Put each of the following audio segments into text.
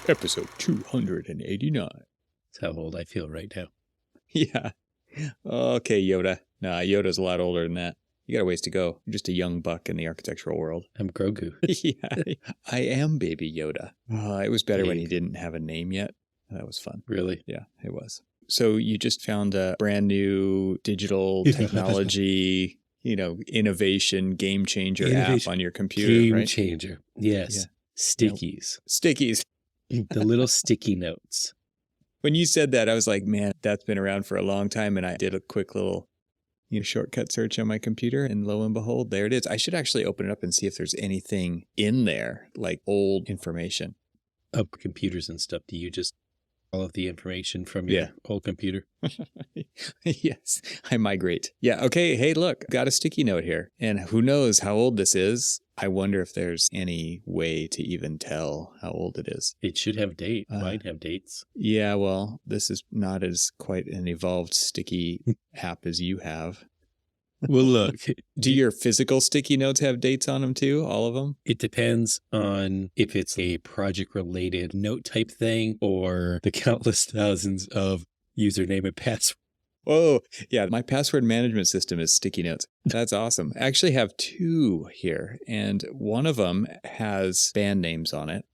Episode 289. That's how old I feel right now. Yeah. Okay, Yoda. Nah, Yoda's a lot older than that. You got a ways to go. You're just a young buck in the architectural world. I'm Grogu. Yeah. I am Baby Yoda. It was better when he Big. didn't have a name yet. That was fun. Really? Yeah, it was. So you just found a brand new digital technology, innovation, game changer app on your computer, Game right? changer. Yes. Yeah. Stickies. Stickies. The little sticky notes. When you said that, I was like, man, that's been around for a long time. And I did a quick little shortcut search on my computer, and lo and behold, there it is. I should actually open it up and see if there's anything in there, like old information. Of computers and stuff. Do you just all of the information from your old computer? Yes, I migrate. Yeah. Okay. Hey, look, got a sticky note here. And who knows how old this is? I wonder if there's any way to even tell how old it is. It should have date. Might have dates. Yeah, well, this is not as quite an evolved sticky app as you have. Well, look. Do your physical sticky notes have dates on them too? All of them? It depends on if it's a project-related note type thing or the countless thousands of username and password. Oh, yeah. My password management system is sticky notes. That's awesome. I actually have two here, and one of them has band names on it.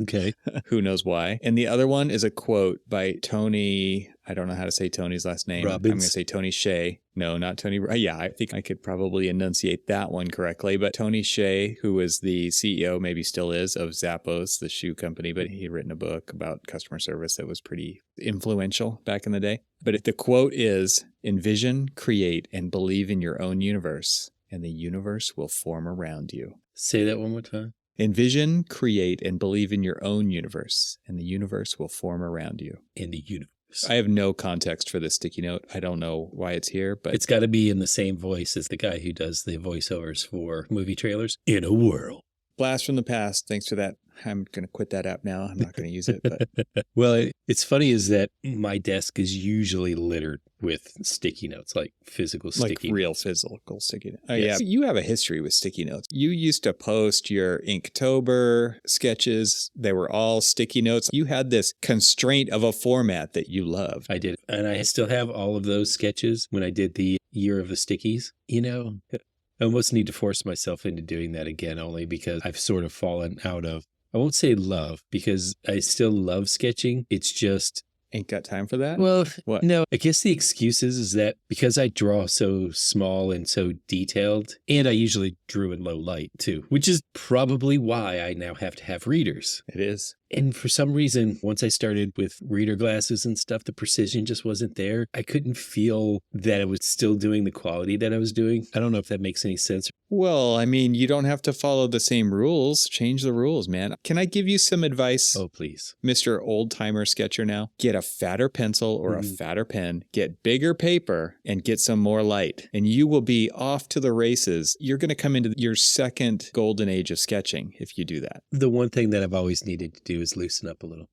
Okay. Who knows why? And the other one is a quote by Tony. I don't know how to say Tony's last name. Robbins. I'm going to say Tony Shea. No, not Tony. Yeah, I think I could probably enunciate that one correctly. But Tony Shea, who was the CEO, maybe still is, of Zappos, the shoe company, but he had written a book about customer service that was pretty influential back in the day. But the quote is, envision, create, and believe in your own universe, and the universe will form around you. Say that one more time. Envision, create, and believe in your own universe, and the universe will form around you. In the universe. I have no context for this sticky note. I don't know why it's here, but It's got to be in the same voice as the guy who does the voiceovers for movie trailers. In a world. blast from the past. Thanks for that. I'm going to quit that app now. I'm not going to use it. But Well, it's funny is that my desk is usually littered with sticky notes, like physical sticky like real physical sticky notes. Oh, Yes. yeah. You have a history with sticky notes. You used to post your Inktober sketches. They were all sticky notes. You had this constraint of a format that you loved. I did. And I still have all of those sketches when I did the year of the stickies. You know, I almost need to force myself into doing that again, only because I've sort of fallen out of, I won't say love, because I still love sketching. It's just, Ain't got time for that? well, What? no, I guess the excuse is that because I draw so small and so detailed, and I usually drew in low light too, which is probably why I now have to have readers. It is. And for some reason, once I started with reader glasses and stuff, the precision just wasn't there. I couldn't feel that I was still doing the quality that I was doing. I don't know if that makes any sense. Well, I mean, you don't have to follow the same rules. Change the rules, man. Can I give you some advice? Oh, please. Mr. Old Timer Sketcher now? Get a fatter pencil or a fatter pen, get bigger paper, and get some more light. And you will be off to the races. You're going to come into your second golden age of sketching if you do that. The one thing that I've always needed to do is loosen up a little.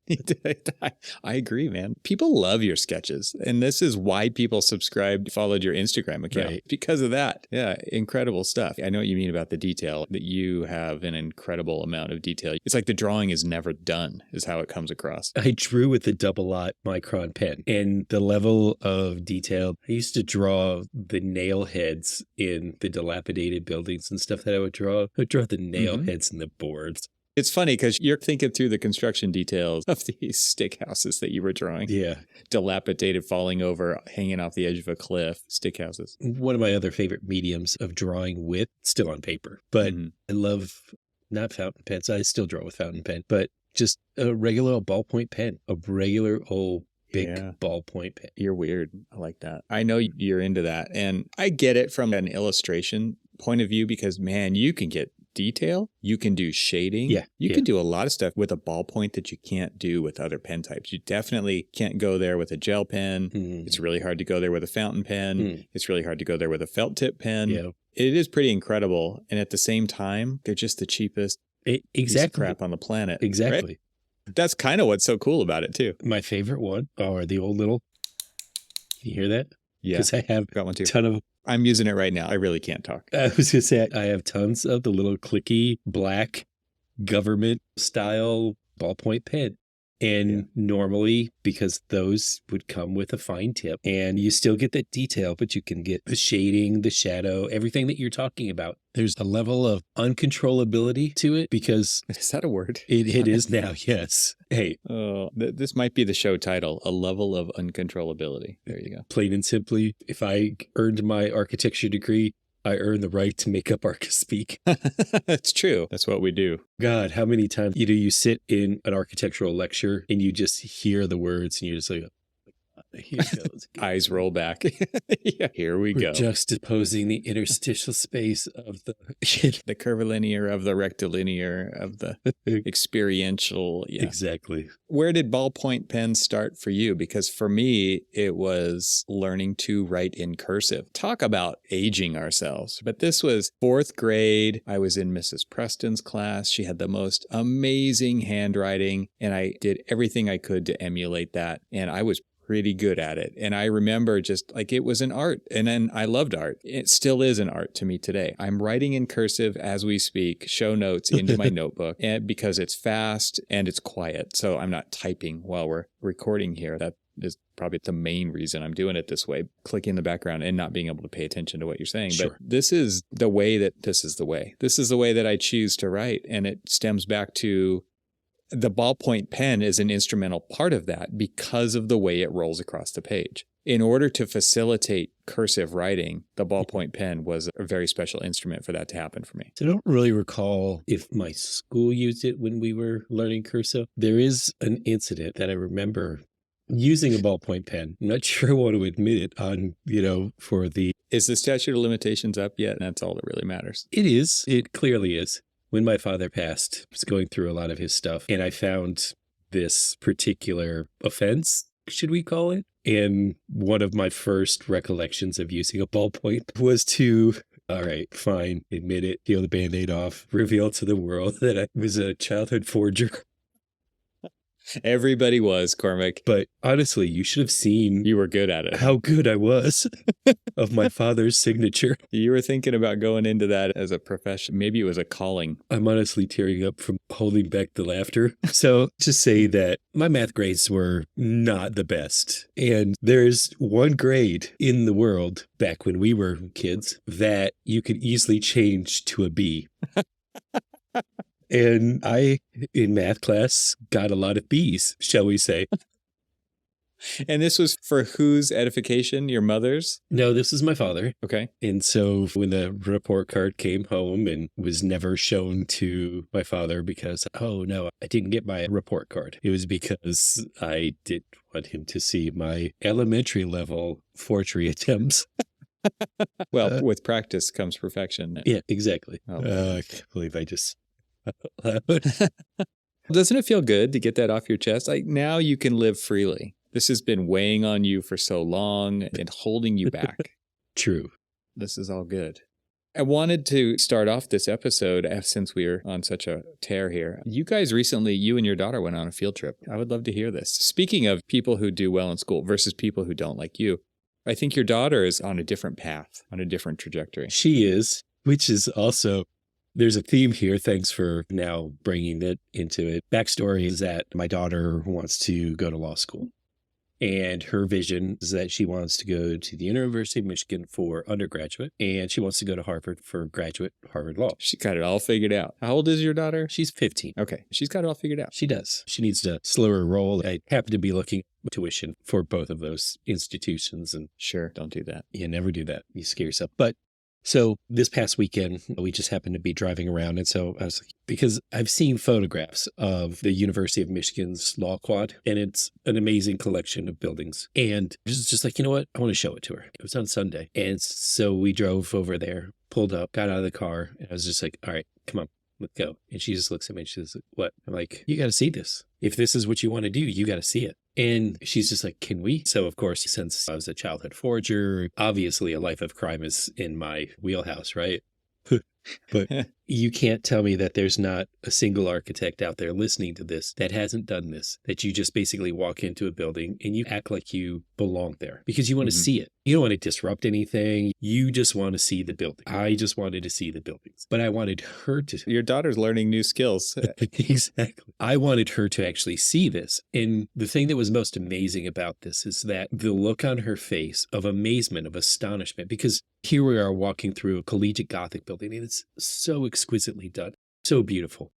I agree, man. People love your sketches. And this is why people subscribed, followed your Instagram account. Right. Because of that. Yeah, incredible stuff. I know what you mean about the detail, that you have an incredible amount of detail. It's like the drawing is never done, is how it comes across. I drew with the double lot micron pen, and the level of detail, I used to draw the nail heads in the dilapidated buildings and stuff that I would draw. I would draw the nail heads in the boards. It's funny because you're thinking through the construction details of these stick houses that you were drawing. Yeah. Dilapidated, falling over, hanging off the edge of a cliff, stick houses. One of my other favorite mediums of drawing with, still on paper, but I love not fountain pens. I still draw with fountain pen, but just a regular old ballpoint pen, a regular old big ballpoint pen. You're weird. I like that. I know you're into that. And I get it from an illustration point of view because, man, you can get detail. You can do shading. Yeah. You can do a lot of stuff with a ballpoint that you can't do with other pen types. You definitely can't go there with a gel pen. It's really hard to go there with a fountain pen. It's really hard to go there with a felt tip pen. Yeah. It is pretty incredible. And at the same time, they're just the cheapest piece of crap on the planet. Exactly. Right? That's kind of what's so cool about it too. My favorite one are the old little, can you hear that? Yeah. Because I have Got one too. a ton of, I'm using it right now. I really can't talk. I was going to say, I have tons of the little clicky black government style ballpoint pen. And normally, because those would come with a fine tip and you still get that detail, but you can get the shading, the shadow, everything that you're talking about. There's a level of uncontrollability to it because Is that a word? it is now. Yes. Hey, This might be the show title, A Level of Uncontrollability. There you go. plain and simply, if I earned my architecture degree, I earn the right to make up arca speak. That's true. That's what we do. God, how many times you sit in an architectural lecture and you just hear the words and you're just like, here it goes. Eyes roll back. Yeah, here we We're go. juxtaposing the interstitial space of The curvilinear of the rectilinear of the experiential. Yeah. Exactly. Where did ballpoint pens start for you? Because for me, it was learning to write in cursive. Talk about aging ourselves. But this was 4th grade. I was in Mrs. Preston's class. She had the most amazing handwriting, and I did everything I could to emulate that. And I was pretty good at it. And I remember just like it was an art. And then I loved art. It still is an art to me today. I'm writing in cursive as we speak, show notes into my notebook, and because it's fast and it's quiet. So I'm not typing while we're recording here. That is probably the main reason I'm doing it this way, clicking in the background and not being able to pay attention to what you're saying. Sure. But this is the way that I choose to write. And it stems back to the ballpoint pen is an instrumental part of that because of the way it rolls across the page. In order to facilitate cursive writing, the ballpoint pen was a very special instrument for that to happen for me. So I don't really recall if my school used it when we were learning cursive. There is an incident that I remember using a ballpoint pen. I'm not sure I want to admit it on, for the... Is the statute of limitations up yet? That's all that really matters. It is. It clearly is. When my father passed, I was going through a lot of his stuff, and I found this particular offense, should we call it? And one of my first recollections of using a ballpoint was to, all right, fine, admit it, peel the Band-Aid off, reveal to the world that I was a childhood forger. Everybody was, Cormac. But honestly, you should have seen You were good at it. how good I was of my father's signature. You were thinking about going into that as a profession. Maybe it was a calling. I'm honestly tearing up from holding back the laughter. So just say that my math grades were not the best. And there's one grade in the world back when we were kids that you could easily change to a B. And I, in math class, got a lot of B's, shall we say. And this was for whose edification? Your mother's? No, this is my father. Okay. And so when the report card came home and was never shown to my father because, oh no, I didn't get my report card. It was because I didn't want him to see my elementary level forgery attempts. Well, with practice comes perfection. Yeah, exactly. Oh. I can't believe I just... Doesn't it feel good to get that off your chest? Like now you can live freely. This has been weighing on you for so long and holding you back. True. This is all good. I wanted to start off this episode, since we are on such a tear here. You guys recently, you and your daughter went on a field trip. I would love to hear this. Speaking of people who do well in school versus people who don't like you, I think your daughter is on a different path, on a different trajectory. She is, which is also... There's a theme here. Thanks for now bringing that into it. Backstory is that my daughter wants to go to law school. And her vision is that she wants to go to the University of Michigan for undergraduate. And she wants to go to Harvard for graduate Harvard Law. She got it all figured out. How old is your daughter? She's 15. Okay. She's got it all figured out. She does. She needs to slow her roll. I happen to be looking at tuition for both of those institutions. And Sure. Don't do that. you never do that. You scare yourself. But so this past weekend, we just happened to be driving around. And so I was like, because I've seen photographs of the University of Michigan's Law Quad, and it's an amazing collection of buildings. And just like, you know what? I want to show it to her. It was on Sunday. And so we drove over there, pulled up, got out of the car. And I was just like, all right, come on, let's go. And she just looks at me and she says, what? I'm like, you got to see this. If this is what you want to do, you got to see it. And she's just like, can we? So, of course, since I was a childhood forger, obviously a life of crime is in my wheelhouse, right? But You can't tell me that there's not a single architect out there listening to this that hasn't done this, that you just basically walk into a building and you act like you belong there because you want to see it. You don't want to disrupt anything. You just want to see the building. I just wanted to see the buildings, but I wanted her to. Your daughter's learning new skills. Exactly. I wanted her to actually see this. And the thing that was most amazing about this is that the look on her face of amazement, of astonishment, because here we are walking through a collegiate Gothic building and it's so exquisitely done, so beautiful.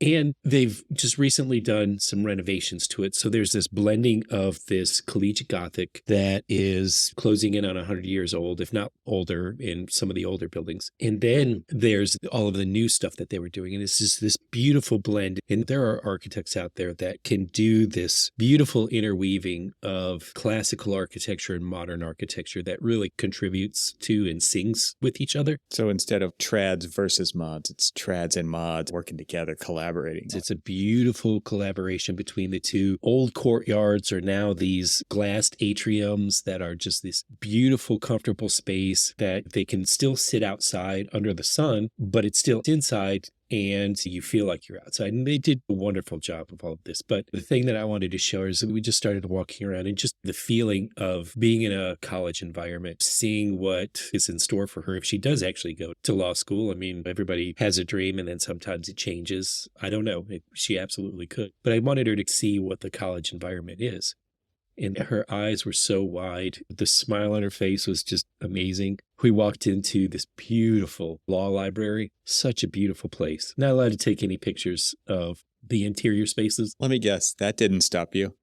And they've just recently done some renovations to it. So there's this blending of this collegiate Gothic that is closing in on 100 years old, if not older, in some of the older buildings. And then there's all of the new stuff that they were doing. And it's just this beautiful blend. And there are architects out there that can do this beautiful interweaving of classical architecture and modern architecture that really contributes to and sings with each other. So instead of trads versus mods, it's trads and mods working together, collaborating. It's a beautiful collaboration between the two. Old courtyards are now these glassed atriums that are just this beautiful, comfortable space that they can still sit outside under the sun, but it's still inside and you feel like you're outside. And they did a wonderful job of all of this. But the thing that I wanted to show her is that we just started walking around and just the feeling of being in a college environment, seeing what is in store for her if she does actually go to law school. I mean, everybody has a dream and then sometimes it changes. I don't know. She absolutely could. But I wanted her to see what the college environment is. And her eyes were so wide. The smile on her face was just amazing. We walked into this beautiful law library, such a beautiful place. Not allowed to take any pictures of the interior spaces. Let me guess, that didn't stop you.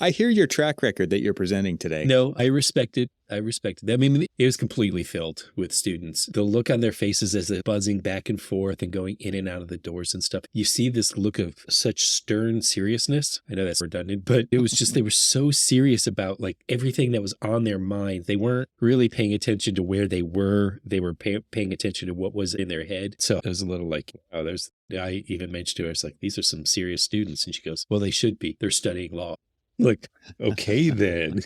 I hear your track record that you're presenting today. No, I respect it. I mean, it was completely filled with students. The look on their faces as they're buzzing back and forth and going in and out of the doors and stuff. You see this look of such stern seriousness. I know that's redundant, but it was just, they were so serious about like everything that was on their mind. They weren't really paying attention to where they were. They were paying attention to what was in their head. So it was a little like, oh, I even mentioned to her, I was like, these are some serious students. And she goes, well, they should be. They're studying law. Like, okay, then.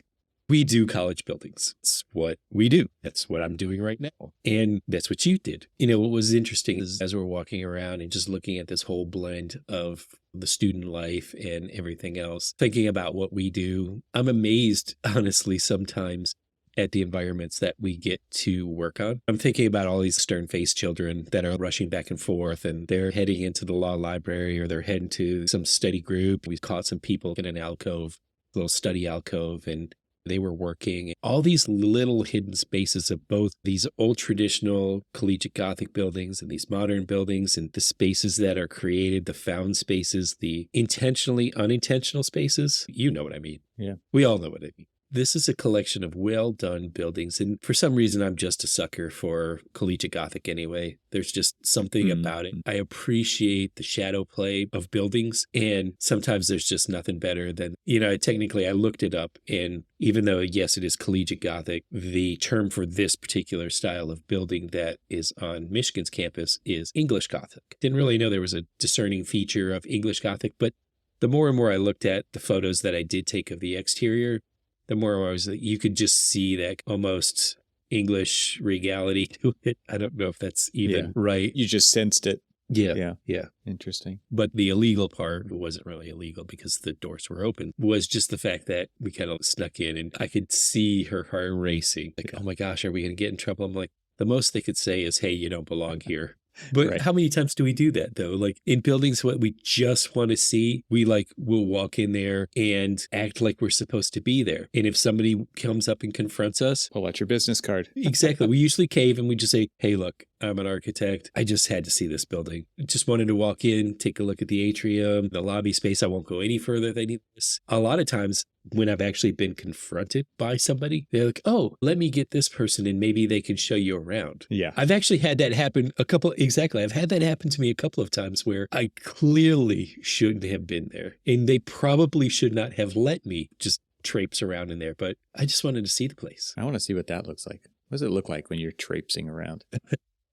We do college buildings. It's what we do. That's what I'm doing right now. And that's what you did. You know, what was interesting is as we're walking around and just looking at this whole blend of the student life and everything else, thinking about what we do, I'm amazed, honestly, sometimes at the environments that we get to work on. I'm thinking about all these stern-faced children that are rushing back and forth and they're heading into the law library or they're heading to some study group. We caught some people in an alcove, a little study alcove, and they were working. All these little hidden spaces of both these old traditional collegiate Gothic buildings and these modern buildings and the spaces that are created, the found spaces, the intentionally unintentional spaces. You know what I mean. Yeah. We all know what I mean. This is a collection of well-done buildings, and for some reason, I'm just a sucker for collegiate Gothic anyway. There's just something about it. I appreciate the shadow play of buildings, and sometimes there's just nothing better than, technically I looked it up, and even though, yes, it is collegiate Gothic, the term for this particular style of building that is on Michigan's campus is English Gothic. Didn't really know there was a discerning feature of English Gothic, but the more and more I looked at the photos that I did take of the exterior, the more I was like, you could just see that almost English regality to it. I don't know if that's even right. You just sensed it. Yeah. Interesting. But the illegal part wasn't really illegal because the doors were open, was just the fact that we kind of snuck in and I could see her heart racing. Like, oh my gosh, are we going to get in trouble? I'm like, the most they could say is, hey, you don't belong here. But How many times do we do that though? Like in buildings, what we just want to see, we'll walk in there and act like we're supposed to be there. And if somebody comes up and confronts us, pull out your business card. Exactly. We usually cave and we just say, hey, look, I'm an architect. I just had to see this building. Just wanted to walk in, take a look at the atrium, the lobby space. I won't go any further than this. A lot of times when I've actually been confronted by somebody, they're like, oh, let me get this person and maybe they can show you around. Yeah. I've actually had that happen I've had that happen to me a couple of times where I clearly shouldn't have been there. And they probably should not have let me just traipse around in there. But I just wanted to see the place. I want to see what that looks like. What does it look like when you're traipsing around?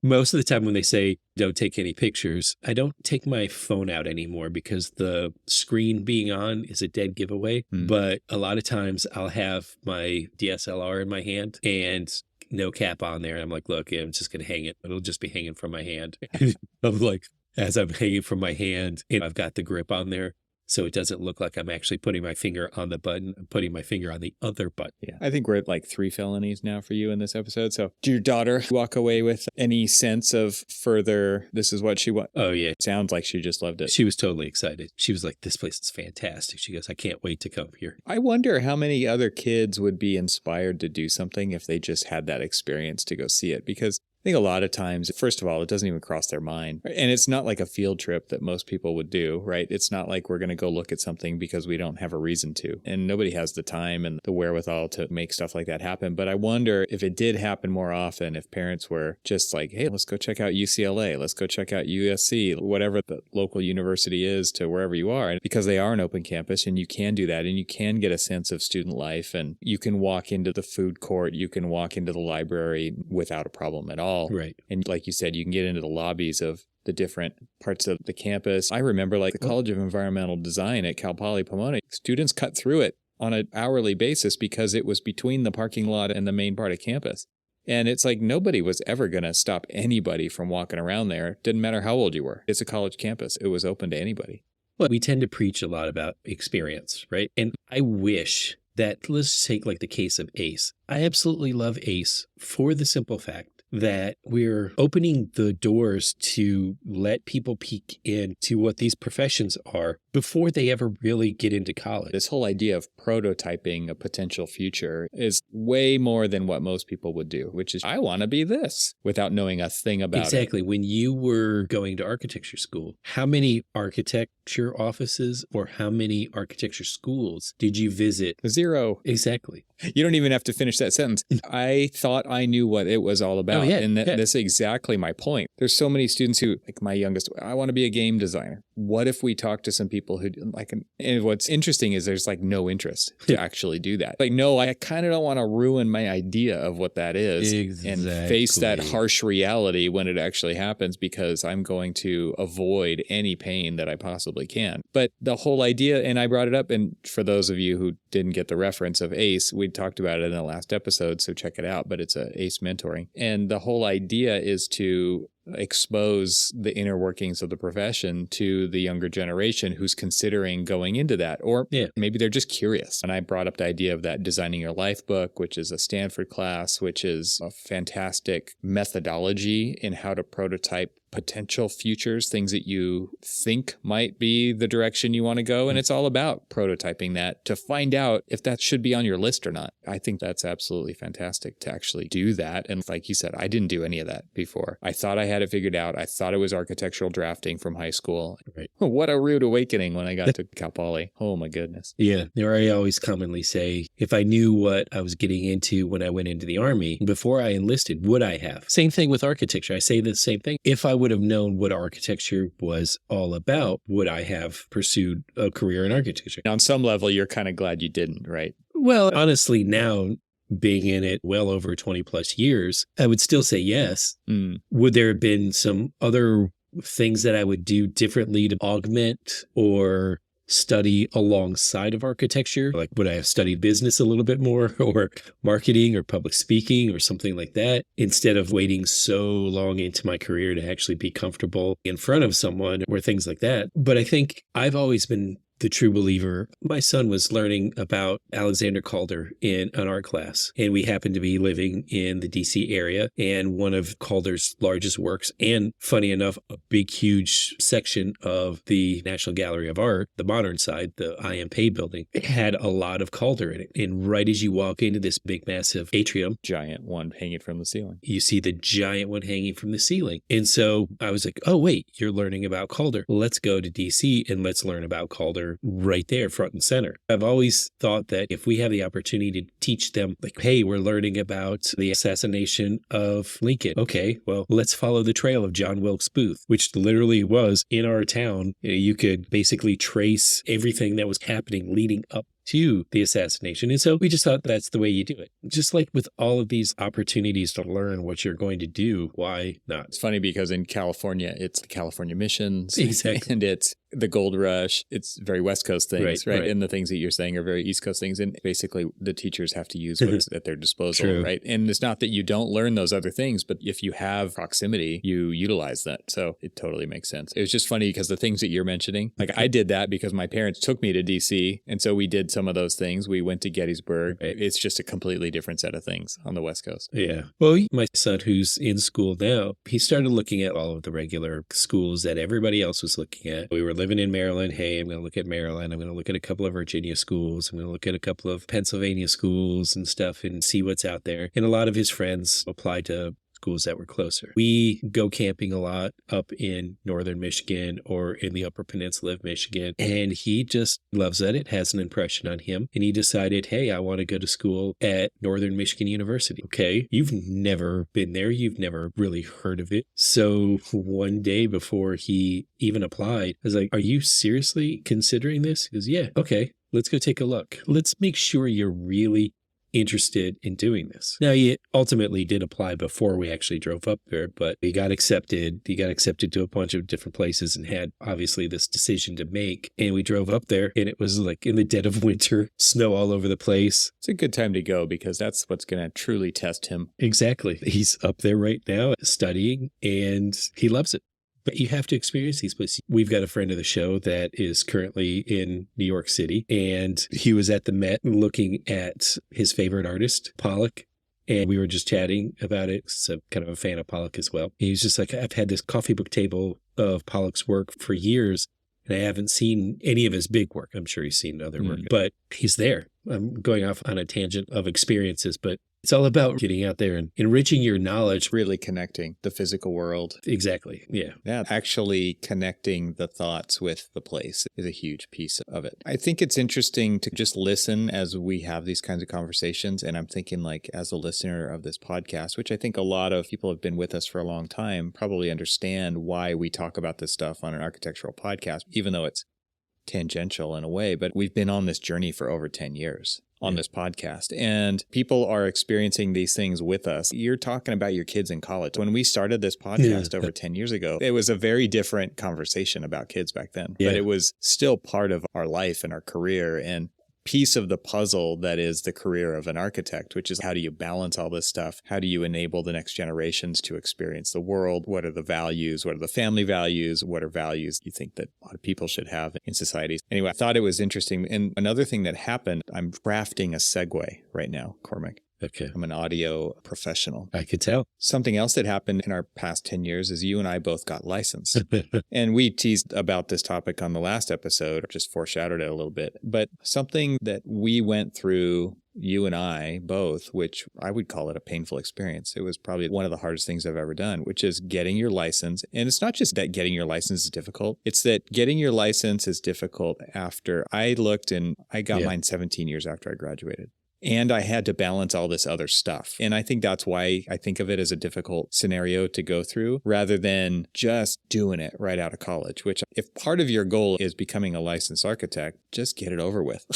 Most of the time when they say don't take any pictures, I don't take my phone out anymore because the screen being on is a dead giveaway. But a lot of times I'll have my DSLR in my hand and no cap on there. I'm like, look, I'm just going to hang it. It'll just be hanging from my hand. I'm like, as I'm hanging from my hand, and I've got the grip on there, so it doesn't look like I'm actually putting my finger on the button. I'm putting my finger on the other button. Yeah. I think we're at like 3 felonies now for you in this episode. So did your daughter walk away with any sense of further, this is what she wants? Oh, yeah. Sounds like she just loved it. She was totally excited. She was like, this place is fantastic. She goes, I can't wait to come here. I wonder how many other kids would be inspired to do something if they just had that experience to go see it. Because I think a lot of times, first of all, it doesn't even cross their mind. And it's not like a field trip that most people would do, right? It's not like we're going to go look at something because we don't have a reason to. And nobody has the time and the wherewithal to make stuff like that happen. But I wonder if it did happen more often, if parents were just like, hey, let's go check out UCLA. Let's go check out USC, whatever the local university is to wherever you are. And because they are an open campus and you can do that and you can get a sense of student life and you can walk into the food court, you can walk into the library without a problem at all. Right. And like you said, you can get into the lobbies of the different parts of the campus. I remember like the College of Environmental Design at Cal Poly Pomona, students cut through it on an hourly basis because it was between the parking lot and the main part of campus. And it's like nobody was ever going to stop anybody from walking around there. Didn't matter how old you were. It's a college campus. It was open to anybody. Well, we tend to preach a lot about experience, right? And I wish that, let's take like the case of ACE. I absolutely love ACE for the simple fact that we're opening the doors to let people peek into what these professions are before they ever really get into college. This whole idea of prototyping a potential future is way more than what most people would do, which is, I want to be this, without knowing a thing about it. Exactly. When you were going to architecture school, how many architecture offices or how many architecture schools did you visit? 0. Exactly. You don't even have to finish that sentence. I thought I knew what it was all about. Oh, yeah, And yeah. that's exactly my point. There's so many students who, like my youngest, I want to be a game designer. What if we talk to some people who like, and what's interesting is there's like no interest to actually do that. Like, no, I kind of don't want to ruin my idea of what that is and face that harsh reality when it actually happens because I'm going to avoid any pain that I possibly can. But the whole idea, and I brought it up, and for those of you who didn't get the reference of ACE, we talked about it in the last episode, so check it out, but it's a ACE mentoring. And the whole idea is to expose the inner workings of the profession to the younger generation who's considering going into that, or maybe they're just curious. And I brought up the idea of that Designing Your Life book, which is a Stanford class, which is a fantastic methodology in how to prototype potential futures, things that you think might be the direction you want to go. And it's all about prototyping that to find out if that should be on your list or not. I think that's absolutely fantastic to actually do that. And like you said, I didn't do any of that before. I thought I had it figured out. I thought it was architectural drafting from high school. Right. What a rude awakening when I got to Cal Poly. Oh my goodness. Yeah. There I always commonly say, if I knew what I was getting into when I went into the Army, before I enlisted, would I have? Same thing with architecture. I say the same thing. If I would have known what architecture was all about, would I have pursued a career in architecture? On some level, you're kind of glad you didn't, right? Well, honestly, now being in it well over 20 plus years, I would still say yes. Would there have been some other things that I would do differently to augment or study alongside of architecture? Like, would I have studied business a little bit more, or marketing or public speaking or something like that, instead of waiting so long into my career to actually be comfortable in front of someone or things like that? But I think I've always been the true believer. My son was learning about Alexander Calder in an art class, and we happened to be living in the DC area, and one of Calder's largest works, and funny enough, a big, huge section of the National Gallery of Art, the modern side, the I.M. Pei building, had a lot of Calder in it. And right as you walk into this big, massive atrium, giant one hanging from the ceiling, you see the giant one hanging from the ceiling. And so I was like, oh, wait, you're learning about Calder. Let's go to DC and let's learn about Calder right there, front and center. I've always thought that if we have the opportunity to teach them, like, hey, we're learning about the assassination of Lincoln. Okay, well, let's follow the trail of John Wilkes Booth, which literally was in our town. You could basically trace everything that was happening leading up to the assassination. And so we just thought that's the way you do it. Just like with all of these opportunities to learn what you're going to do, why not? It's funny because in California, it's the California missions. Exactly. And the gold rush. It's very West Coast things, right? And the things that you're saying are very East Coast things. And basically the teachers have to use what's at their disposal, right? And it's not that you don't learn those other things, but if you have proximity, you utilize that. So it totally makes sense. It was just funny because the things that you're mentioning, like I did that because my parents took me to DC. And so we did some of those things. We went to Gettysburg. It's just a completely different set of things on the West Coast. Yeah. Well, my son who's in school now, he started looking at all of the regular schools that everybody else was looking at. We were living in Maryland. Hey, I'm going to look at Maryland. I'm going to look at a couple of Virginia schools. I'm going to look at a couple of Pennsylvania schools and stuff and see what's out there. And a lot of his friends applied to schools that were closer. We go camping a lot up in northern Michigan or in the Upper Peninsula of Michigan, and he just loves it. It has an impression on him. And he decided, hey, I want to go to school at Northern Michigan University. Okay, you've never been there. You've never really heard of it. So one day before he even applied, I was like, are you seriously considering this? He goes, yeah, okay, let's go take a look. Let's make sure you're really interested in doing this. Now, he ultimately did apply before we actually drove up there, but he got accepted. He got accepted to a bunch of different places and had obviously this decision to make. And we drove up there and it was like in the dead of winter, snow all over the place. It's a good time to go because that's what's going to truly test him. Exactly. He's up there right now studying and he loves it. But you have to experience these places. We've got a friend of the show that is currently in New York City, and he was at the Met looking at his favorite artist, Pollock. And we were just chatting about it. So kind of a fan of Pollock as well. He was just like, I've had this coffee book table of Pollock's work for years, and I haven't seen any of his big work. I'm sure he's seen other work, but he's there. I'm going off on a tangent of experiences, but it's all about getting out there and enriching your knowledge. Really connecting the physical world. Exactly. Yeah. Yeah. Actually connecting the thoughts with the place is a huge piece of it. I think it's interesting to just listen as we have these kinds of conversations. And I'm thinking like as a listener of this podcast, which I think a lot of people have been with us for a long time, probably understand why we talk about this stuff on an architectural podcast, even though it's tangential in a way, but we've been on this journey for over 10 years on this podcast, and people are experiencing these things with us. You're talking about your kids in college. When we started this podcast over 10 years ago, it was a very different conversation about kids back then, but it was still part of our life and our career and piece of the puzzle that is the career of an architect, which is how do you balance all this stuff? How do you enable the next generations to experience the world? What are the values? What are the family values? What are values you think that a lot of people should have in societies? Anyway, I thought it was interesting. And another thing that happened, I'm crafting a segue right now, Cormac. Okay. I'm an audio professional. I could tell. Something else that happened in our past 10 years is you and I both got licensed. And we teased about this topic on the last episode, or just foreshadowed it a little bit. But something that we went through, you and I both, which I would call it a painful experience. It was probably one of the hardest things I've ever done, which is getting your license. And it's not just that getting your license is difficult. It's that getting your license is difficult after I looked and I got mine 17 years after I graduated. And I had to balance all this other stuff. And I think that's why I think of it as a difficult scenario to go through rather than just doing it right out of college, which if part of your goal is becoming a licensed architect, just get it over with.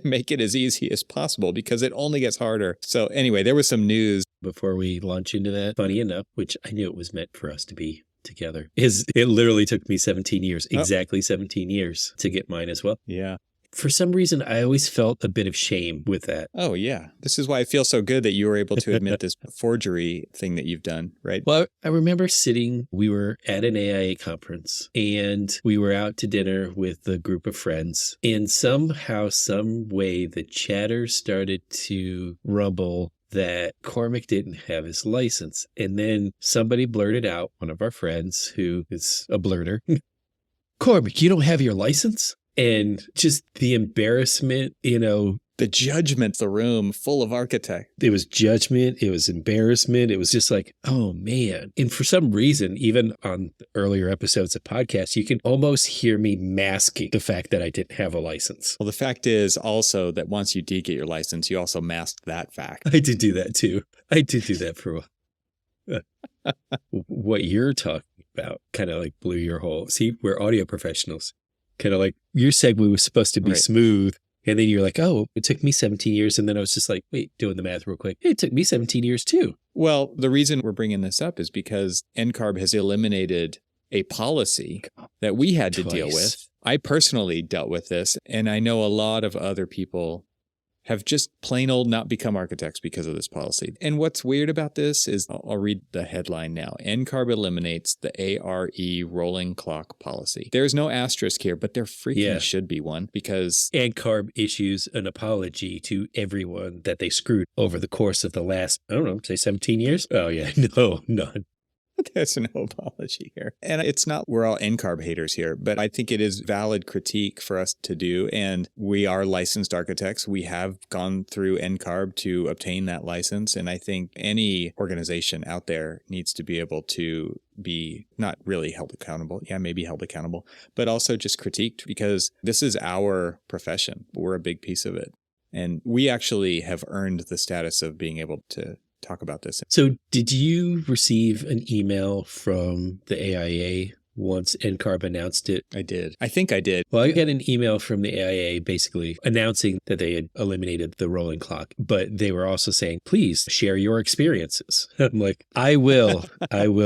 Make it as easy as possible because it only gets harder. So anyway, there was some news. Before we launch into that, funny enough, which I knew it was meant for us to be together, is it literally took me 17 years, exactly 17 years to get mine as well. Yeah. For some reason, I always felt a bit of shame with that. Oh, yeah. This is why I feel so good that you were able to admit this forgery thing that you've done, right? Well, I remember we were at an AIA conference and we were out to dinner with a group of friends. And somehow, some way, the chatter started to rumble that Cormac didn't have his license. And then somebody blurted out, one of our friends who is a blurter, Cormac, you don't have your license? And just the embarrassment, the judgment, the room full of architects. It was judgment. It was embarrassment. It was just like, oh, man. And for some reason, even on the earlier episodes of podcasts, you can almost hear me masking the fact that I didn't have a license. Well, the fact is also that once you did get your license, you also masked that fact. I did do that, too. I did do that for a while. What you're talking about kind of like blew your whole... See, we're audio professionals. Kind of like your segue was supposed to be smooth. And then you're like, oh, it took me 17 years. And then I was just like, wait, doing the math real quick. It took me 17 years too. Well, the reason we're bringing this up is because NCARB has eliminated a policy that we had to deal with. I personally dealt with this, and I know a lot of other people have just plain old not become architects because of this policy. And what's weird about this is, I'll read the headline now. NCARB eliminates the ARE rolling clock policy. There's no asterisk here, but there freaking should be one, because NCARB issues an apology to everyone that they screwed over the course of the last, I don't know, say 17 years? Oh yeah, no, none. There's no apology here. And it's not, we're all NCARB haters here, but I think it is valid critique for us to do. And we are licensed architects. We have gone through NCARB to obtain that license. And I think any organization out there needs to be able to be not really held accountable. Yeah, maybe held accountable, but also just critiqued, because this is our profession. We're a big piece of it. And we actually have earned the status of being able to talk about this. So did you receive an email from the AIA once NCARB announced it? I did. I think I did. Well, I got an email from the AIA basically announcing that they had eliminated the rolling clock, but they were also saying, please share your experiences. I'm like, I will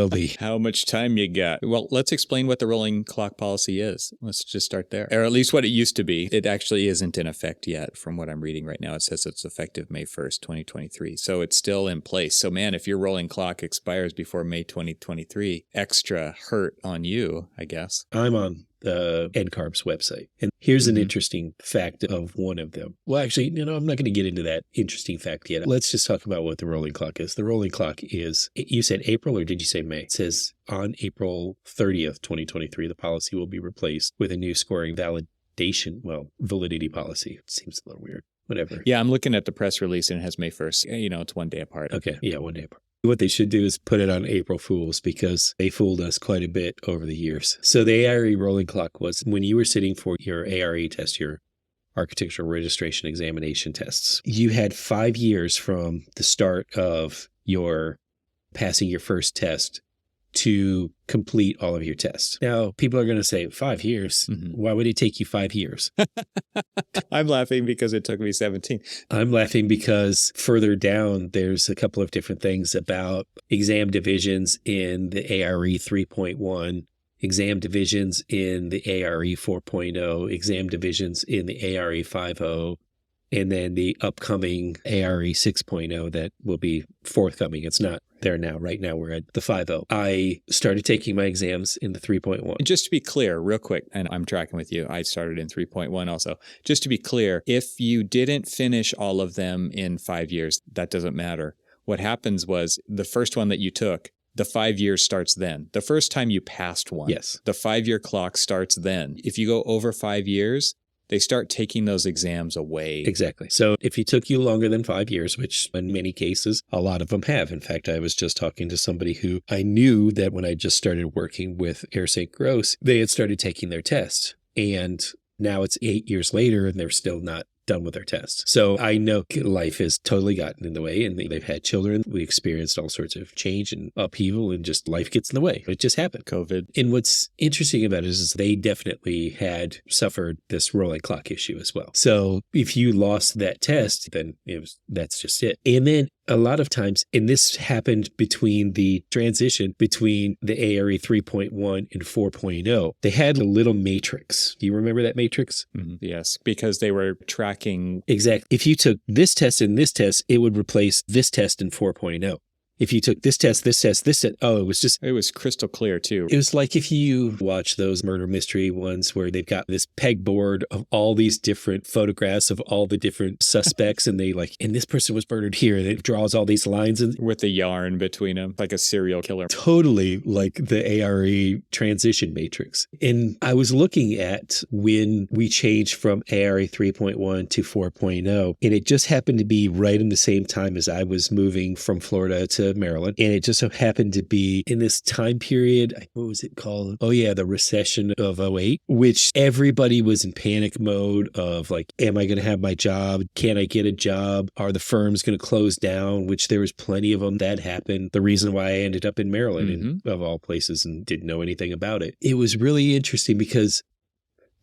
be. How much time you got? Well, let's explain what the rolling clock policy is. Let's just start there. Or at least what it used to be. It actually isn't in effect yet from what I'm reading right now. It says it's effective May 1st, 2023. So it's still in place. So man, if your rolling clock expires before May 2023, extra hurt on you, I guess. I'm on the NCARB's website. And here's an interesting fact of one of them. Well, actually, I'm not going to get into that interesting fact yet. Let's just talk about what the rolling clock is. The rolling clock is, you said April or did you say May? It says on April 30th, 2023, the policy will be replaced with a new scoring validity policy. It seems a little weird. Whatever. Yeah, I'm looking at the press release and it has May 1st. It's 1 day apart. Okay. Yeah, 1 day apart. What they should do is put it on April Fools, because they fooled us quite a bit over the years. So the ARE rolling clock was when you were sitting for your ARE test, your architectural registration examination tests, you had 5 years from the start of your passing your first test to complete all of your tests. Now, people are going to say, 5 years? Why would it take you 5 years? I'm laughing because it took me 17. I'm laughing because further down, there's a couple of different things about exam divisions in the ARE 3.1, exam divisions in the ARE 4.0, exam divisions in the ARE 5.0, and then the upcoming ARE 6.0 that will be forthcoming. It's not there now. Right now, we're at the 5.0. I started taking my exams in the 3.1. And just to be clear, real quick, and I'm tracking with you, I started in 3.1 also. Just to be clear, if you didn't finish all of them in 5 years, that doesn't matter. What happens was the first one that you took, the 5 years starts then. The first time you passed one, yes, the 5-year clock starts then. If you go over 5 years, they start taking those exams away. Exactly. So if it took you longer than 5 years, which in many cases, a lot of them have. In fact, I was just talking to somebody who I knew that when I just started working with Air St. Gross, they had started taking their tests. And now it's 8 years later and they're still not done with their tests. So I know life has totally gotten in the way, and they've had children. We experienced all sorts of change and upheaval, and just life gets in the way. It just happened. COVID. And what's interesting about it is they definitely had suffered this rolling clock issue as well. So if you lost that test, then that's just it. And then a lot of times, and this happened between the transition between the ARE 3.1 and 4.0, they had a little matrix. Do you remember that matrix? Yes, because they were tracking. Exactly. If you took this test and this test, it would replace this test in 4.0. If you took this test, this test, this test, it was crystal clear too. It was like if you watch those murder mystery ones where they've got this pegboard of all these different photographs of all the different suspects, and and this person was murdered here, and it draws all these lines with the yarn between them, like a serial killer. Totally like the ARE transition matrix. And I was looking at when we changed from ARE 3.1 to 4.0, and it just happened to be right in the same time as I was moving from Florida to Maryland. And it just so happened to be in this time period, what was it called? Oh yeah, the recession of '08, which everybody was in panic mode of like, am I going to have my job? Can I get a job? Are the firms going to close down? Which there was plenty of them that happened. The reason why I ended up in Maryland, of all places, and didn't know anything about it. It was really interesting because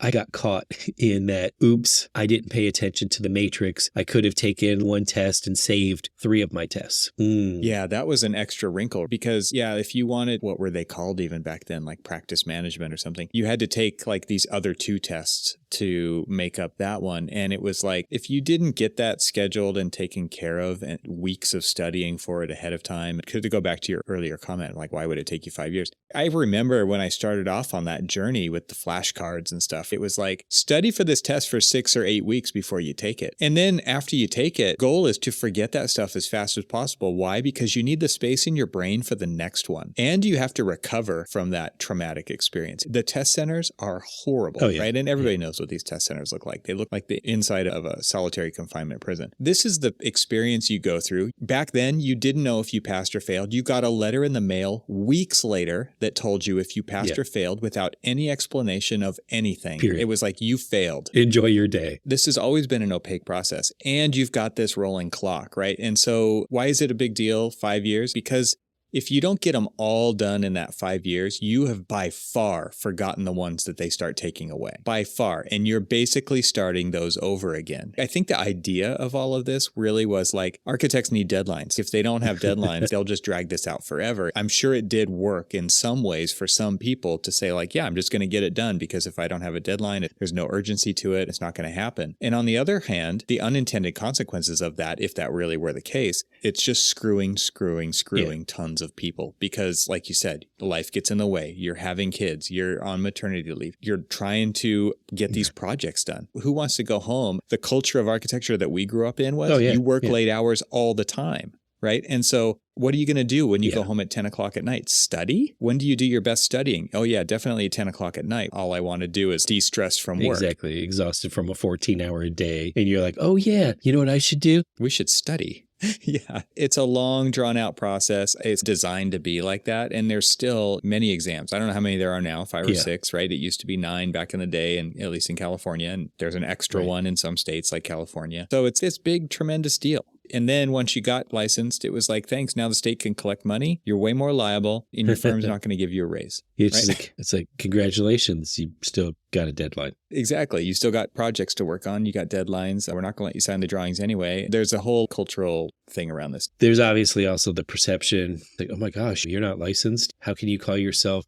I got caught in that, oops, I didn't pay attention to the matrix. I could have taken one test and saved 3 of my tests. Yeah, that was an extra wrinkle because, yeah, if you wanted, what were they called even back then, like practice management or something, you had to take like these other 2 tests to make up that one. And it was like, if you didn't get that scheduled and taken care of and weeks of studying for it ahead of time, to go back to your earlier comment, like, why would it take you 5 years? I remember when I started off on that journey with the flashcards and stuff, it was like, study for this test for 6 or 8 weeks before you take it. And then after you take it, goal is to forget that stuff as fast as possible. Why? Because you need the space in your brain for the next one. And you have to recover from that traumatic experience. The test centers are horrible, right? And everybody knows what these test centers look like. They look like the inside of a solitary confinement prison. This is the experience you go through. Back then, you didn't know if you passed or failed. You got a letter in the mail weeks later that told you if you passed or failed without any explanation of anything. Period. It was like, you failed. Enjoy your day. This has always been an opaque process. And you've got this rolling clock, right? And so why is it a big deal, 5 years? Because if you don't get them all done in that 5 years, you have by far forgotten the ones that they start taking away. By far. And you're basically starting those over again. I think the idea of all of this really was like, architects need deadlines. If they don't have deadlines, they'll just drag this out forever. I'm sure it did work in some ways for some people to say like, yeah, I'm just going to get it done because if I don't have a deadline, there's no urgency to it. It's not going to happen. And on the other hand, the unintended consequences of that, if that really were the case, it's just screwing tons of people because, like you said, life gets in the way. You're having kids. You're on maternity leave. You're trying to get these projects done. Who wants to go home? The culture of architecture that we grew up in was you work late hours all the time, right? And so what are you going to do when you go home at 10 o'clock at night? Study? When do you do your best studying? Oh, yeah, definitely at 10 o'clock at night. All I want to do is de-stress from work. Exactly. Exhausted from a 14-hour day. And you're like, oh, yeah, you know what I should do? We should study. Yeah, it's a long, drawn-out process. It's designed to be like that, and there's still many exams. I don't know how many there are now, 5 or 6, right? It used to be 9 back in the day, and at least in California, and there's an extra one in some states like California. So it's this big, tremendous deal. And then once you got licensed, it was like, thanks, now the state can collect money. You're way more liable, and your firm's not going to give you a raise. It's like, congratulations, you still got a deadline. Exactly. You still got projects to work on. You got deadlines. We're not going to let you sign the drawings anyway. There's a whole cultural thing around this. There's obviously also the perception, like, oh my gosh, you're not licensed. How can you call yourself?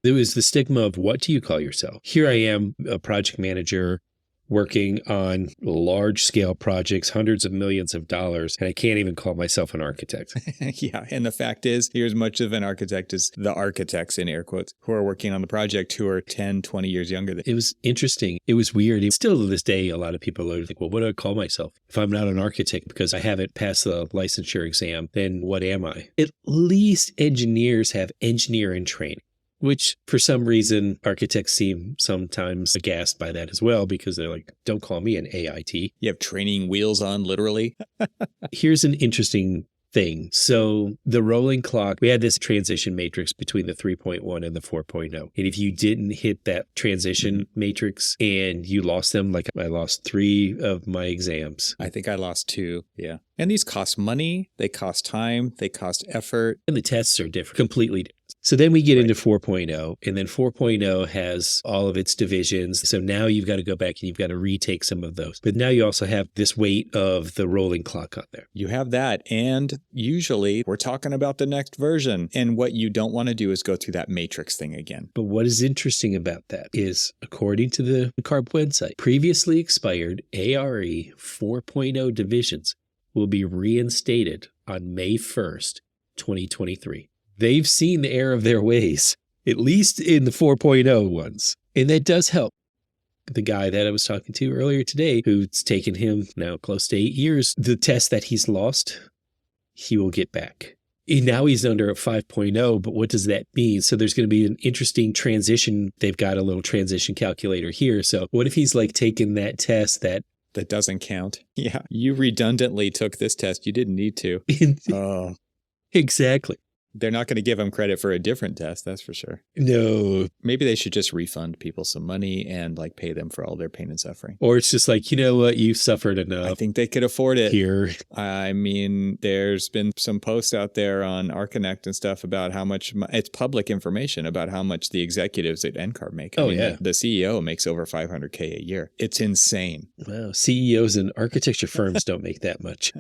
There was the stigma of, what do you call yourself? Here I am, a project manager, working on large scale projects, hundreds of millions of dollars, and I can't even call myself an architect. Yeah. And the fact is, you're as much of an architect as the architects, in air quotes, who are working on the project, who are 10, 20 years younger than you. It was interesting. It was weird. Still to this day, a lot of people are like, well, what do I call myself? If I'm not an architect because I haven't passed the licensure exam, then what am I? At least engineers have engineer in training, which for some reason architects seem sometimes aghast by that as well, because they're like, don't call me an AIT. You have training wheels on, literally. Here's an interesting thing. So the rolling clock, we had this transition matrix between the 3.1 and the 4.0. And if you didn't hit that transition matrix and you lost them, like I lost 3 of my exams. I think I lost 2. Yeah. And these cost money, they cost time, they cost effort. And the tests are different, completely different. So then we get into 4.0, and then 4.0 has all of its divisions. So now you've got to go back and you've got to retake some of those. But now you also have this weight of the rolling clock on there. You have that. And usually we're talking about the next version. And what you don't want to do is go through that matrix thing again. But what is interesting about that is, according to the CARB website, previously expired ARE 4.0 divisions will be reinstated on May 1st, 2023. They've seen the error of their ways, at least in the 4.0 ones. And that does help. The guy that I was talking to earlier today, who's taken him now close to 8 years, the test that he's lost, he will get back. And now he's under a 5.0, but what does that mean? So there's going to be an interesting transition. They've got a little transition calculator here. So what if he's like taking that test that doesn't count? Yeah. You redundantly took this test. You didn't need to. Oh. Exactly. They're not going to give them credit for a different test, that's for sure. No. Maybe they should just refund people some money and like pay them for all their pain and suffering. Or it's just like, you know what, you've suffered I enough. think they could afford it. Here. I mean, there's been some posts out there on Arconnect and stuff about how much, it's public information about how much the executives at NCARB make. I mean, the CEO makes over $500K a year. It's insane. Wow. CEOs in architecture firms don't make that much.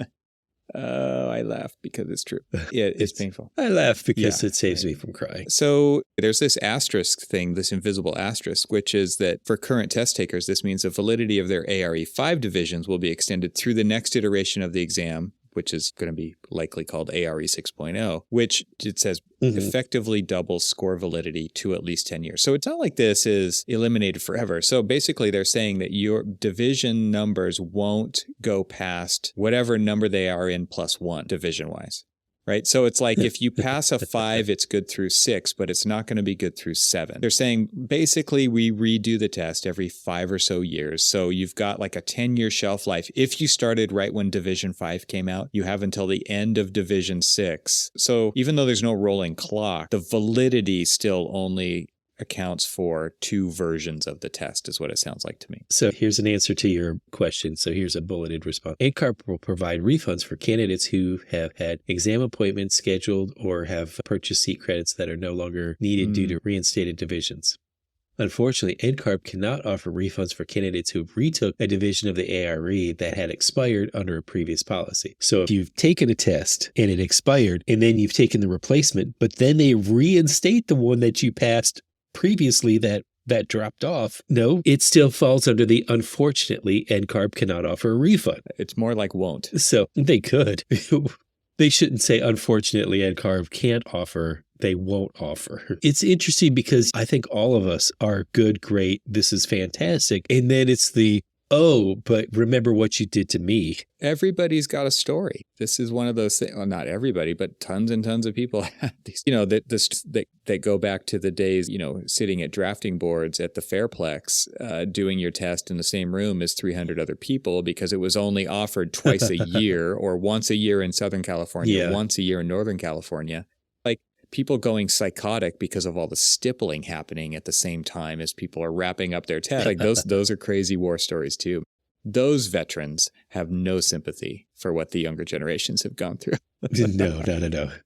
Oh, I laugh because it's true. Yeah, it's painful. I laugh because it saves me from crying. So there's this asterisk thing, this invisible asterisk, which is that for current test takers, this means the validity of their ARE 5 divisions will be extended through the next iteration of the exam, which is going to be likely called ARE 6.0, which it says effectively doubles score validity to at least 10 years. So it's not like this is eliminated forever. So basically they're saying that your division numbers won't go past whatever number they are in +1 division-wise. Right. So it's like if you pass a 5, it's good through 6, but it's not going to be good through 7. They're saying basically we redo the test every 5 or so years. So you've got like a 10-year shelf life. If you started right when Division 5 came out, you have until the end of Division 6. So even though there's no rolling clock, the validity still only accounts for 2 versions of the test is what it sounds like to me. So here's an answer to your question. So here's a bulleted response. NCARB will provide refunds for candidates who have had exam appointments scheduled or have purchased seat credits that are no longer needed due to reinstated divisions. Unfortunately, NCARB cannot offer refunds for candidates who retook a division of the ARE that had expired under a previous policy. So if you've taken a test and it expired, and then you've taken the replacement, but then they reinstate the one that you passed previously that dropped off, no, it still falls under the unfortunately NCARB cannot offer a refund. It's more like won't. So they could. They shouldn't say unfortunately NCARB can't offer, they won't offer. It's interesting because I think all of us are good, great, this is fantastic. And then it's the, oh, but remember what you did to me. Everybody's got a story. This is one of those things. Well, not everybody, but tons and tons of people have these, that go back to the days, sitting at drafting boards at the Fairplex, doing your test in the same room as 300 other people because it was only offered twice a year or once a year in Southern California, once a year in Northern California. Like people going psychotic because of all the stippling happening at the same time as people are wrapping up their test. Like those are crazy war stories too. Those veterans have no sympathy for what the younger generations have gone through. No.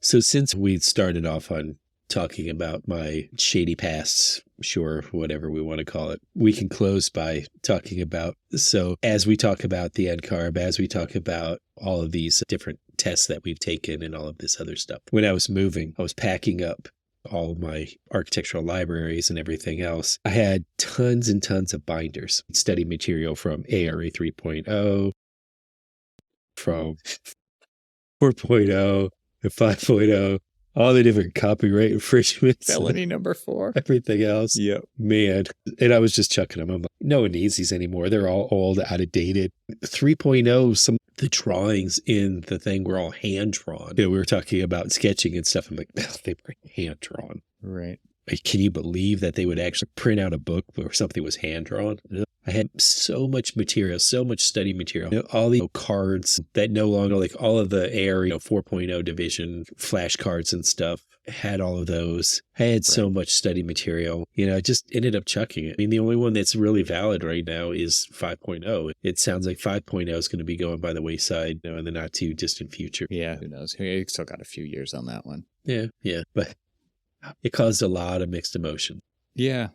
So since we started off on talking about my shady pasts, sure, whatever we want to call it, we can close by talking about, so as we talk about the NCARB, as we talk about all of these different tests that we've taken and all of this other stuff, when I was moving, I was packing up all of my architectural libraries and everything else. I had tons and tons of binders, study material from ARE 3.0, from 4.0 and 5.0, all the different copyright infringements. Felony number 4. Everything else. Yep. Man. And I was just chucking them. I'm like, no one needs these anymore. They're all old, out of dated. 3.0, some of the drawings in the thing were all hand drawn. We were talking about sketching and stuff. I'm like, oh, they were hand drawn. Right. Can you believe that they would actually print out a book where something was hand drawn? I had so much material, so much study material, all the cards that no longer, like all of the ARE 4.0 division flashcards and stuff, had all of those. I had so much study material, I just ended up chucking it. I mean, the only one that's really valid right now is 5.0. It sounds like 5.0 is going to be going by the wayside in the not too distant future. Yeah, who knows? We still got a few years on that one. Yeah. But it caused a lot of mixed emotion. Yeah.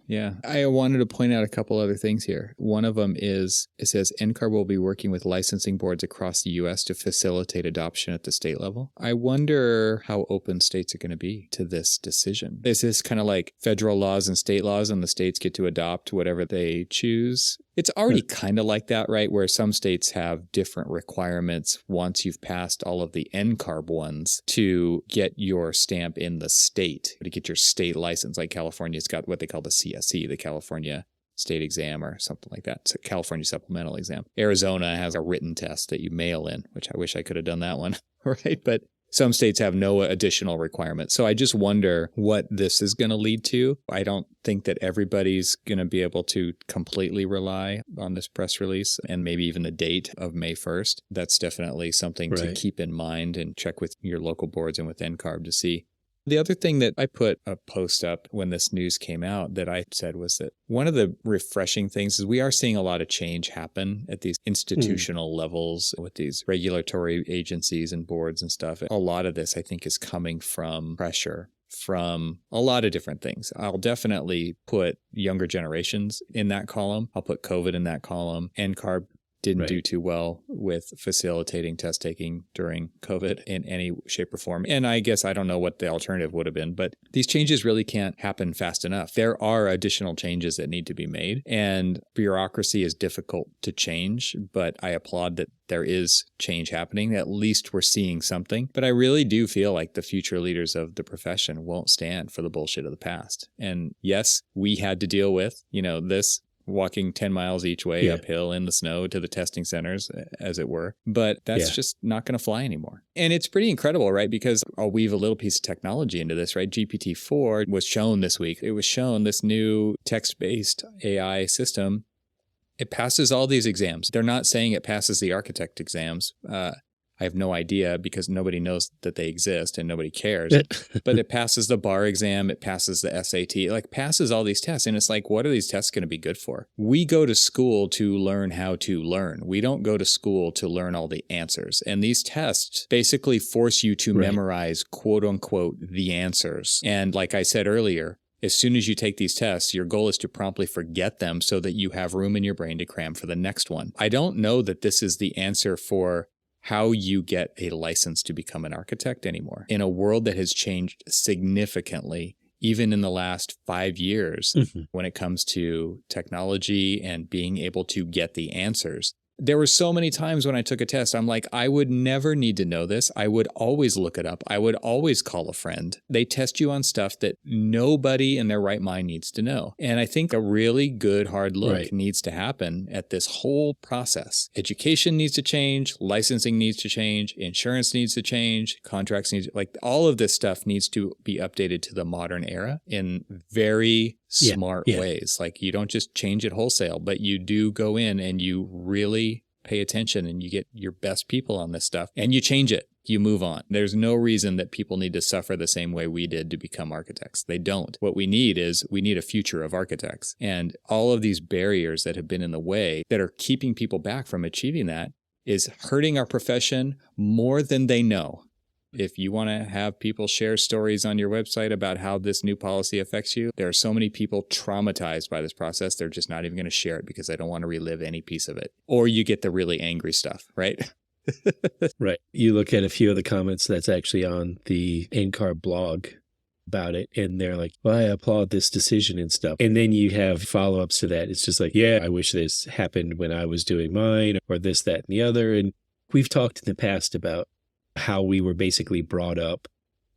I wanted to point out a couple other things here. One of them is, it says NCARB will be working with licensing boards across the U.S. to facilitate adoption at the state level. I wonder how open states are going to be to this decision. Is this kind of like federal laws and state laws and the states get to adopt whatever they choose? It's already kind of like that, right? Where some states have different requirements once you've passed all of the NCARB ones to get your stamp in the state, to get your state license. Like California's got what they call the CSE, the California State Exam or something like that. It's a California Supplemental Exam. Arizona has a written test that you mail in, which I wish I could have done that one, right? But some states have no additional requirements. So I just wonder what this is going to lead to. I don't think that everybody's going to be able to completely rely on this press release and maybe even the date of May 1st. That's definitely something to keep in mind and check with your local boards and with NCARB to see. The other thing that I put a post up when this news came out that I said was that one of the refreshing things is we are seeing a lot of change happen at these institutional levels with these regulatory agencies and boards and stuff. A lot of this, I think, is coming from pressure from a lot of different things. I'll definitely put younger generations in that column. I'll put COVID in that column. NCARB didn't do too well with facilitating test taking during COVID in any shape or form. And I guess I don't know what the alternative would have been, but these changes really can't happen fast enough. There are additional changes that need to be made, and bureaucracy is difficult to change, but I applaud that there is change happening. At least we're seeing something. But I really do feel like the future leaders of the profession won't stand for the bullshit of the past. And yes, we had to deal with, this walking 10 miles each way uphill in the snow to the testing centers, as it were. But that's just not going to fly anymore. And it's pretty incredible, right? Because I'll weave a little piece of technology into this, right? GPT-4 was shown this week. It was shown this new text-based AI system. It passes all these exams. They're not saying it passes the architect exams. I have no idea because nobody knows that they exist and nobody cares. But it passes the bar exam. It passes the SAT. It passes all these tests. And it's like, what are these tests going to be good for? We go to school to learn how to learn. We don't go to school to learn all the answers. And these tests basically force you to memorize, quote unquote, the answers. And like I said earlier, as soon as you take these tests, your goal is to promptly forget them so that you have room in your brain to cram for the next one. I don't know that this is the answer for how you get a license to become an architect anymore. In a world that has changed significantly, even in the last 5 years, when it comes to technology and being able to get the answers. There were so many times when I took a test, I'm like, I would never need to know this. I would always look it up. I would always call a friend. They test you on stuff that nobody in their right mind needs to know. And I think a really good hard look needs to happen at this whole process. Education needs to change. Licensing needs to change. Insurance needs to change. Contracts need to, all of this stuff needs to be updated to the modern era in very smart ways. You don't just change it wholesale, but you do go in and you really pay attention and you get your best people on this stuff and you change it. You move on. There's no reason that people need to suffer the same way we did to become architects. They don't. What we need is a future of architects. And all of these barriers that have been in the way that are keeping people back from achieving that is hurting our profession more than they know. If you want to have people share stories on your website about how this new policy affects you, there are so many people traumatized by this process, they're just not even going to share it because they don't want to relive any piece of it. Or you get the really angry stuff, right? Right. You look at a few of the comments that's actually on the NCARB blog about it, and they're like, well, I applaud this decision and stuff. And then you have follow-ups to that. It's just like, yeah, I wish this happened when I was doing mine, or this, that, and the other. And we've talked in the past about how we were basically brought up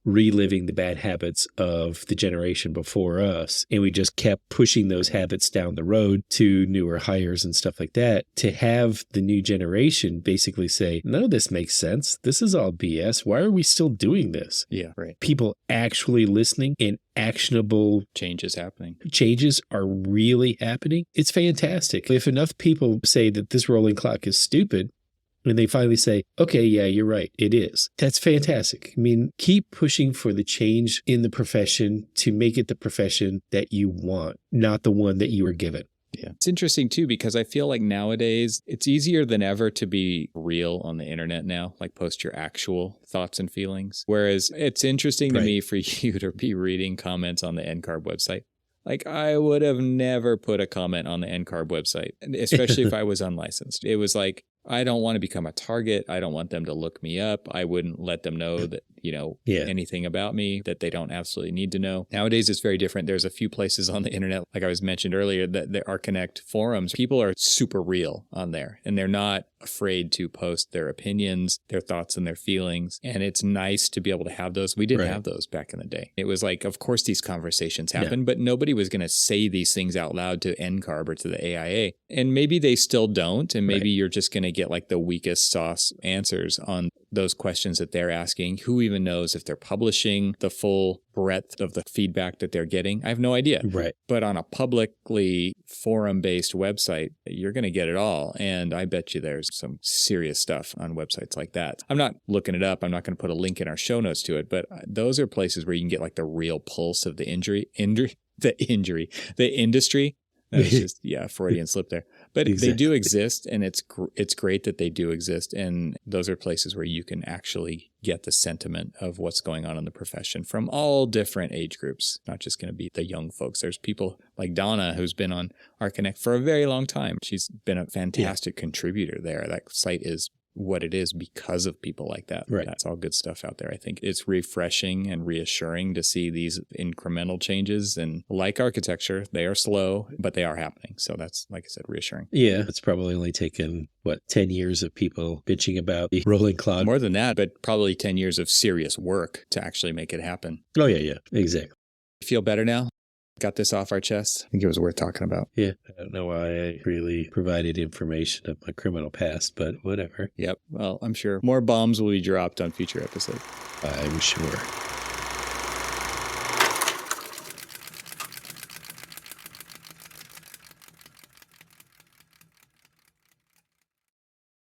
reliving the bad habits of the generation before us. And we just kept pushing those habits down the road to newer hires and stuff like that. To have the new generation basically say, none of this makes sense. This is all BS. Why are we still doing this? Yeah, right. People actually listening and actionable changes happening. Changes are really happening. It's fantastic. If enough people say that this rolling clock is stupid, and they finally say, okay, yeah, you're right, it is. That's fantastic. I mean, keep pushing for the change in the profession to make it the profession that you want, not the one that you were given. Yeah. It's interesting too, because I feel like nowadays it's easier than ever to be real on the internet now, post your actual thoughts and feelings. Whereas it's interesting to me for you to be reading comments on the NCARB website. I would have never put a comment on the NCARB website, especially if I was unlicensed. It was like, I don't want to become a target. I don't want them to look me up. I wouldn't let them know that, anything about me that they don't absolutely need to know. Nowadays, it's very different. There's a few places on the internet, like I was mentioned earlier, that there are Connect forums. People are super real on there, and they're not afraid to post their opinions, their thoughts, and their feelings. And it's nice to be able to have those. We didn't have those back in the day. It was like, of course, these conversations happen, but nobody was going to say these things out loud to NCARB or to the AIA. And maybe they still don't. And maybe you're just going to get the weakest sauce answers on those questions that they're asking. Who even even knows if they're publishing the full breadth of the feedback that they're getting. I have no idea. Right. But on a publicly forum-based website, you're going to get it all. And I bet you there's some serious stuff on websites like that. I'm not looking it up. I'm not going to put a link in our show notes to it, but those are places where you can get like the real pulse of the industry. That was just, Freudian slip there. But Exactly. They do exist, and it's great that they do exist. And those are places where you can actually get the sentiment of what's going on in the profession from all different age groups, not just going to be the young folks. There's people like Donna, who's been on ArtConnect for a very long time. She's been a fantastic contributor there. That site is what it is because of people like that. Right. That's all good stuff out there. I think it's refreshing and reassuring to see these incremental changes. And like architecture, they are slow, but they are happening. So that's, like I said, reassuring. Yeah, it's probably only taken, 10 years of people bitching about the rolling cloud. More than that, but probably 10 years of serious work to actually make it happen. Oh, yeah, exactly. Feel better now? Got this off our chest? I think it was worth talking about. Yeah, I don't know why I really provided information of my criminal past, but whatever. Yep. Well, I'm sure more bombs will be dropped on future episodes. I'm sure.